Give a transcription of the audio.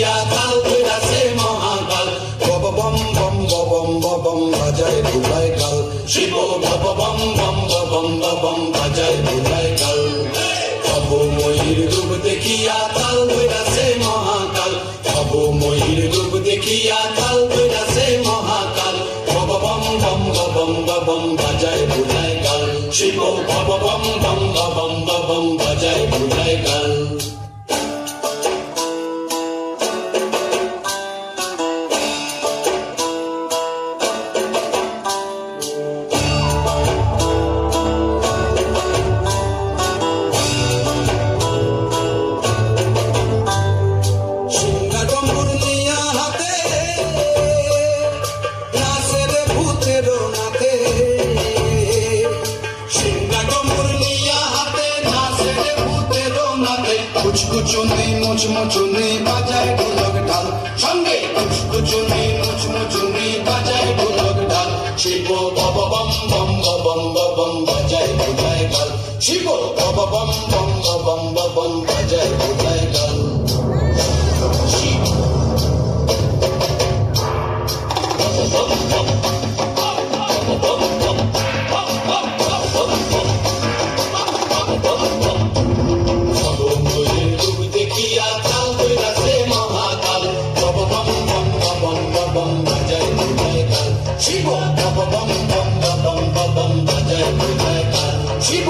দেখিয়া কাল কইরাছে মহাকাল। বব বম বম বম বম বাজায় বুলায় কাল। শিব বব বম বম বম বম বাজায় বুলায় কাল। ভব ময়ূর রূপ দেখিয়া কাল কইরাছে মহাকাল। ভব ময়ূর রূপ দেখিয়া কাল কইরাছে মহাকাল। বব বম বম বম বম বাজায় বুলায় কাল। শিব বব বম বম বম বাজায় বুলায় কাল। কুচকুচুনি মুচমুচুনি বাজায় ঢোলক ঢাল। সঙ্গে কুচকুচুনি মুচমুচুনি বাজায় ঢোলক ঢাল। শিব বব বম বম বম বম বাজায় বুলায় কাল। শিব বব বম বম বম বম বাজায় বুলায় কাল। শিব বব বম বম বম বম বাজায় বুলায় কাল। শিব